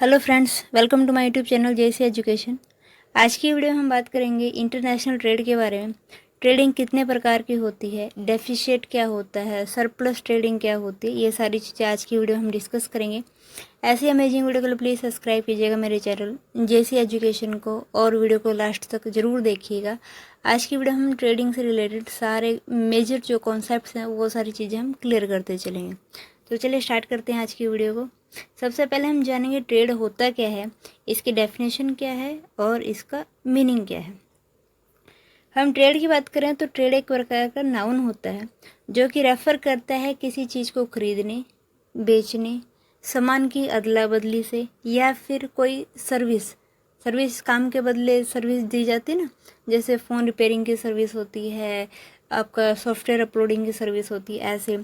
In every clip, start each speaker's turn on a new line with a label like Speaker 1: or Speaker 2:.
Speaker 1: Hello friends, welcome to my YouTube channel JC education. आज की video में हम बात करेंगे इंटरनेशनल ट्रेड के बारे में। ट्रेडिंग कितने प्रकार की होती है, डेफिशिएट क्या होता है, सरप्लस ट्रेडिंग क्या होती है, ये सारी चीज़ें आज की वीडियो में हम डिस्कस करेंगे। ऐसी अमेजिंग वीडियो के लिए प्लीज़ सब्सक्राइब कीजिएगा मेरे चैनल जेसी एजुकेशन को और वीडियो को लास्ट तक ज़रूर देखिएगा। आज की वीडियो हम ट्रेडिंग से रिलेटेड सारे मेजर जो कॉन्सेप्ट्स हैं वो सारी चीज़ें हम क्लियर करते चलेंगे। तो चलिए स्टार्ट करते हैं आज की वीडियो को। सबसे पहले हम जानेंगे ट्रेड होता क्या है, इसकी डेफिनेशन क्या है और इसका मीनिंग क्या है। हम ट्रेड की बात करें तो ट्रेड एक प्रकार का नाउन होता है जो कि रेफर करता है किसी चीज़ को खरीदने, बेचने, सामान की अदला बदली से या फिर कोई सर्विस काम के बदले सर्विस दी जाती है ना, जैसे फ़ोन रिपेयरिंग की सर्विस होती है, आपका सॉफ्टवेयर अपलोडिंग की सर्विस होती है। ऐसे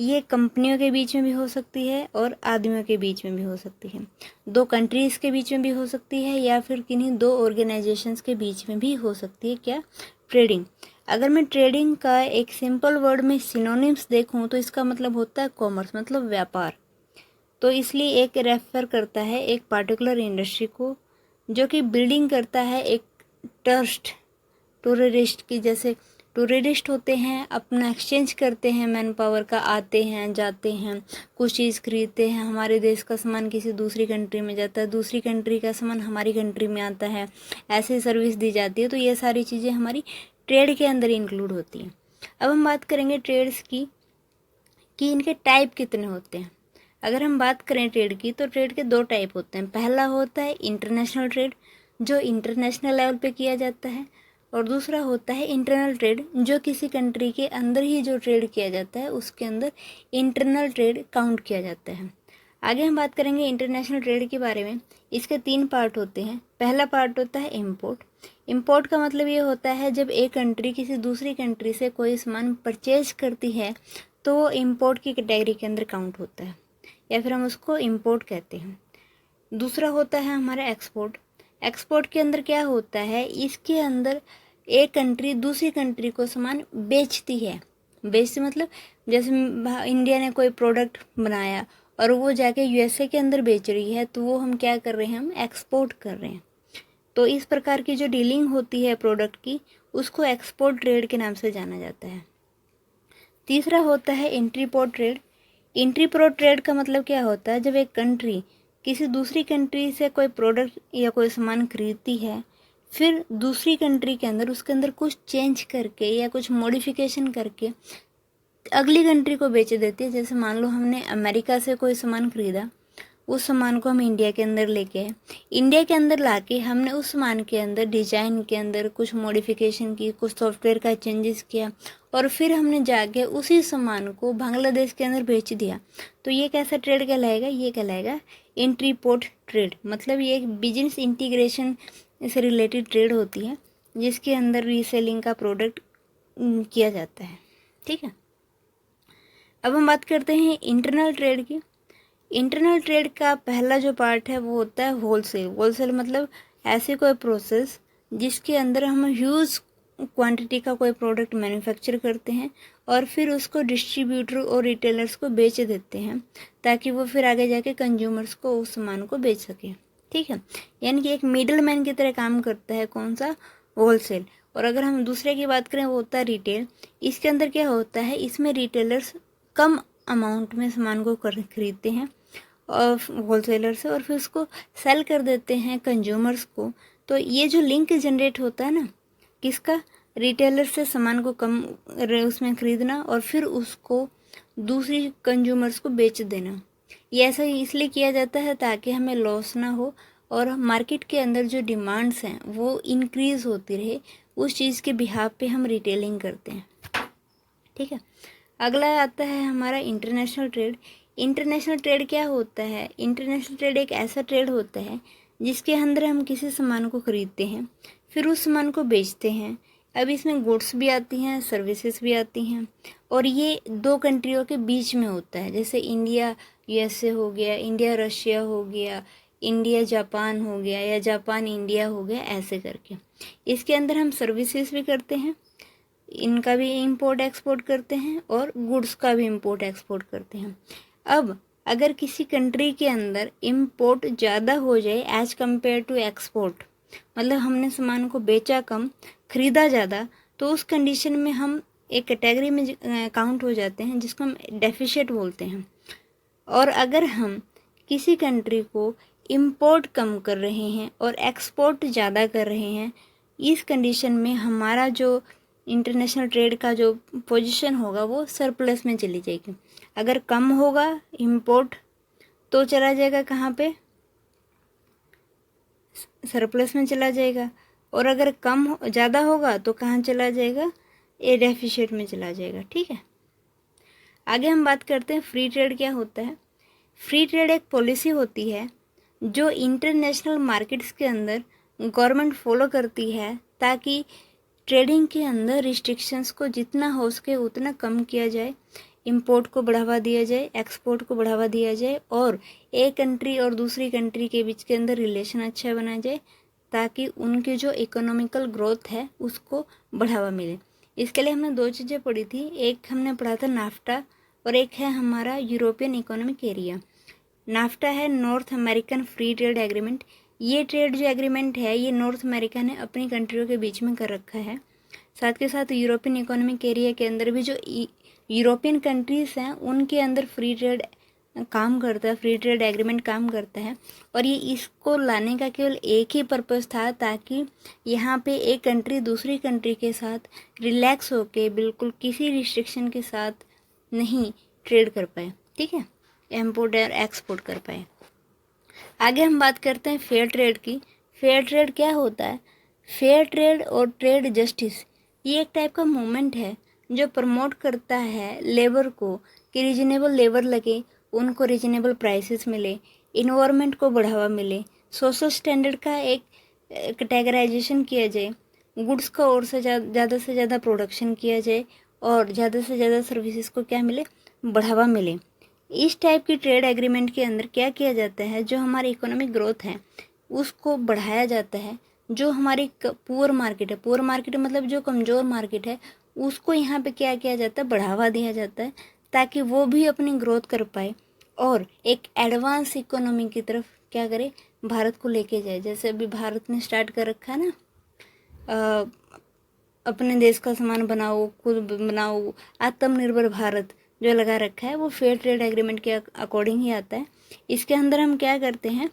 Speaker 1: ये कंपनियों के बीच में भी हो सकती है और आदमियों के बीच में भी हो सकती है, दो कंट्रीज़ के बीच में भी हो सकती है या फिर किन्हीं दो ऑर्गेनाइजेशंस के बीच में भी हो सकती है। क्या? ट्रेडिंग। अगर मैं ट्रेडिंग का एक सिंपल वर्ड में सिनोनिम्स देखूं तो इसका मतलब होता है कॉमर्स, मतलब व्यापार। तो इसलिए एक रेफर करता है एक पार्टिकुलर इंडस्ट्री को जो कि बिल्डिंग करता है एक ट्रस्ट टूरिस्ट की। जैसे टूरिस्ट होते हैं, अपना एक्सचेंज करते हैं मैन पावर का, आते हैं जाते हैं, कुछ चीज़ खरीदते हैं, हमारे देश का सामान किसी दूसरी कंट्री में जाता है, दूसरी कंट्री का सामान हमारी कंट्री में आता है, ऐसी सर्विस दी जाती है। तो ये सारी चीज़ें हमारी ट्रेड के अंदर इंक्लूड होती हैं। अब हम बात करेंगे ट्रेड्स की कि इनके टाइप कितने होते हैं। अगर हम बात करें ट्रेड की तो ट्रेड के दो टाइप होते हैं। पहला होता है इंटरनेशनल ट्रेड जो इंटरनेशनल लेवल पे किया जाता है, और दूसरा होता है इंटरनल ट्रेड जो किसी कंट्री के अंदर ही जो ट्रेड किया जाता है उसके अंदर इंटरनल ट्रेड काउंट किया जाता है। आगे हम बात करेंगे इंटरनेशनल ट्रेड के बारे में। इसके तीन पार्ट होते हैं। पहला पार्ट होता है इम्पोर्ट। इम्पोर्ट का मतलब ये होता है जब एक कंट्री किसी दूसरी कंट्री से कोई सामान परचेज करती है तो वो इम्पोर्ट की कैटेगरी के अंदर काउंट होता है या फिर हम उसको इम्पोर्ट कहते हैं। दूसरा होता है हमारा एक्सपोर्ट। एक्सपोर्ट के अंदर क्या होता है, इसके अंदर एक कंट्री दूसरी कंट्री को सामान बेचती है। बेचती मतलब जैसे इंडिया ने कोई प्रोडक्ट बनाया और वो जाके यूएसए के अंदर बेच रही है तो वो हम क्या कर रहे हैं, हम एक्सपोर्ट कर रहे हैं। तो इस प्रकार की जो डीलिंग होती है प्रोडक्ट की उसको एक्सपोर्ट ट्रेड के नाम से जाना जाता है। तीसरा होता है इंट्रीपोर्ट ट्रेड। इंट्रीपोर्ट ट्रेड का मतलब क्या होता है, जब एक कंट्री किसी दूसरी कंट्री से कोई प्रोडक्ट या कोई सामान खरीदती है, फिर दूसरी कंट्री के अंदर उसके अंदर कुछ चेंज करके या कुछ मॉडिफिकेशन करके अगली कंट्री को बेच देती है। जैसे मान लो हमने अमेरिका से कोई सामान खरीदा, उस सामान को हम इंडिया के अंदर लेके आए, इंडिया के अंदर लाके हमने उस सामान के अंदर डिजाइन के अंदर कुछ मॉडिफिकेशन की, कुछ सॉफ्टवेयर का चेंजेस किया और फिर हमने जाके उसी सामान को बांग्लादेश के अंदर बेच दिया। तो ये कैसा ट्रेड कहलाएगा, ये कहलाएगा इंट्रीपोर्ट ट्रेड। मतलब ये एक बिजनेस इंटीग्रेशन से रिलेटेड ट्रेड होती है जिसके अंदर रीसेलिंग का प्रोडक्ट किया जाता है। ठीक है, अब हम बात करते हैं इंटरनल ट्रेड की। इंटरनल ट्रेड का पहला जो पार्ट है वो होता है होलसेल। होलसेल मतलब ऐसे कोई प्रोसेस जिसके अंदर हम ह्यूज क्वांटिटी का कोई प्रोडक्ट मैन्युफैक्चर करते हैं और फिर उसको डिस्ट्रीब्यूटर और रिटेलर्स को बेच देते हैं ताकि वो फिर आगे जाके कंज्यूमर्स को उस सामान को बेच सके। ठीक है, यानी कि एक मिडल मैन की तरह काम करता है कौन सा, होलसेल। और अगर हम दूसरे की बात करें वो होता है रिटेल। इसके अंदर क्या होता है, इसमें रिटेलर्स कम अमाउंट में सामान को खरीदते हैं और होलसेलर से और फिर उसको सेल कर देते हैं कंज्यूमर्स को। तो ये जो लिंक जनरेट होता है ना, किसका, रिटेलर से सामान को कम उसमें खरीदना और फिर उसको दूसरी कंज्यूमर्स को बेच देना। ये ऐसा इसलिए किया जाता है ताकि हमें लॉस ना हो और मार्केट के अंदर जो डिमांड्स हैं वो इंक्रीज़ होती रहे, उस चीज़ के बिहाफ पे हम रिटेलिंग करते हैं। ठीक है, अगला आता है हमारा इंटरनेशनल ट्रेड। इंटरनेशनल ट्रेड क्या होता है, इंटरनेशनल ट्रेड एक ऐसा ट्रेड होता है जिसके अंदर हम किसी सामान को खरीदते हैं फिर उस सामान को बेचते हैं। अब इसमें गुड्स भी आती हैं, सर्विसेज भी आती हैं और ये दो कंट्रियों के बीच में होता है। जैसे इंडिया यूएसए हो गया, इंडिया रशिया हो गया, इंडिया जापान हो गया या जापान इंडिया हो गया, ऐसे करके इसके अंदर हम सर्विसेज भी करते हैं, इनका भी इंपोर्ट एक्सपोर्ट करते हैं और गुड्स का भी इंपोर्ट एक्सपोर्ट करते हैं। अब अगर किसी कंट्री के अंदर इम्पोर्ट ज़्यादा हो जाए एज़ कम्पेयर टू एक्सपोर्ट, मतलब हमने सामान को बेचा कम ख़रीदा ज़्यादा, तो उस कंडीशन में हम एक कैटेगरी में काउंट हो जाते हैं जिसको हम डेफिशिएट बोलते हैं। और अगर हम किसी कंट्री को इम्पोर्ट कम कर रहे हैं और एक्सपोर्ट ज़्यादा कर रहे हैं, इस कंडीशन में हमारा जो इंटरनेशनल ट्रेड का जो पोजीशन होगा वो सरप्लस में चली जाएगी। अगर कम होगा इम्पोर्ट तो चला जाएगा कहाँ पे, सरप्लस में चला जाएगा। और अगर कम ज़्यादा होगा तो कहाँ चला जाएगा, ए डेफिशिएट में चला जाएगा। ठीक है, आगे हम बात करते हैं फ्री ट्रेड क्या होता है। फ्री ट्रेड एक पॉलिसी होती है जो इंटरनेशनल मार्केट्स के अंदर गवर्नमेंट फॉलो करती है ताकि ट्रेडिंग के अंदर रिस्ट्रिक्शंस को जितना हो सके उतना कम किया जाए, इंपोर्ट को बढ़ावा दिया जाए, एक्सपोर्ट को बढ़ावा दिया जाए और एक कंट्री और दूसरी कंट्री के बीच के अंदर रिलेशन अच्छा बना जाए ताकि उनकी जो इकोनॉमिकल ग्रोथ है उसको बढ़ावा मिले। इसके लिए हमने दो चीज़ें पढ़ी थी, एक हमने पढ़ा था नाफ्टा और एक है हमारा यूरोपियन इकोनॉमिक एरिया। नाफ्टा है north American free trade agreement. ये ट्रेड जो एग्रीमेंट है ये नॉर्थ अमेरिका ने अपनी कंट्रियों के बीच में कर रखा है। साथ के साथ यूरोपियन इकोनॉमिक एरिया के अंदर भी जो यूरोपियन कंट्रीज़ हैं उनके अंदर फ्री ट्रेड काम करता है, फ्री ट्रेड एग्रीमेंट काम करता है। और ये इसको लाने का केवल एक ही पर्पज़ था ताकि यहाँ पे एक कंट्री दूसरी कंट्री के साथ रिलैक्स होके बिल्कुल किसी रिस्ट्रिक्शन के साथ नहीं ट्रेड कर पाए। ठीक है, इम्पोर्ट और एक्सपोर्ट कर पाए। आगे हम बात करते हैं फेयर ट्रेड की। फेयर ट्रेड क्या होता है? फेयर ट्रेड और ट्रेड जस्टिस ये एक टाइप का मूवमेंट है जो प्रमोट करता है लेबर को कि रिजनेबल लेबर लगे, उनको रिजनेबल प्राइसेस मिले, इन्वायरमेंट को बढ़ावा मिले, सोशल स्टैंडर्ड का एक कैटेगराइजेशन किया जाए, गुड्स का और से ज़्यादा प्रोडक्शन किया जाए और ज़्यादा से ज़्यादा सर्विसेज को क्या मिले, बढ़ावा मिले। इस टाइप की ट्रेड एग्रीमेंट के अंदर क्या किया जाता है, जो हमारी इकोनॉमिक ग्रोथ है उसको बढ़ाया जाता है। जो हमारी पुअर मार्केट है, पुअर मार्केट मतलब जो कमज़ोर मार्केट है, उसको यहाँ पे क्या किया जाता है, बढ़ावा दिया जाता है ताकि वो भी अपनी ग्रोथ कर पाए और एक एडवांस इकोनॉमी की तरफ क्या करे, भारत को लेके जाए। जैसे अभी भारत ने स्टार्ट कर रखा है ना, अपने देश का सामान बनाओ, खुद बनाओ, आत्मनिर्भर भारत जो लगा रखा है वो फेयर ट्रेड एग्रीमेंट के अकॉर्डिंग ही आता है। इसके अंदर हम क्या करते हैं,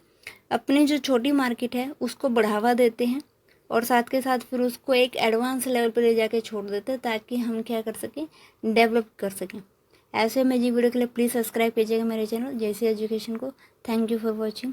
Speaker 1: अपनी जो छोटी मार्केट है उसको बढ़ावा देते हैं और साथ के साथ फिर उसको एक एडवांस लेवल पर ले जाके छोड़ देते हैं ताकि हम क्या कर सकें, डेवलप कर सकें। ऐसे में जी वीडियो के लिए प्लीज़ सब्सक्राइब कीजिएगा मेरे चैनल जैसे एजुकेशन को। Thank you for watching.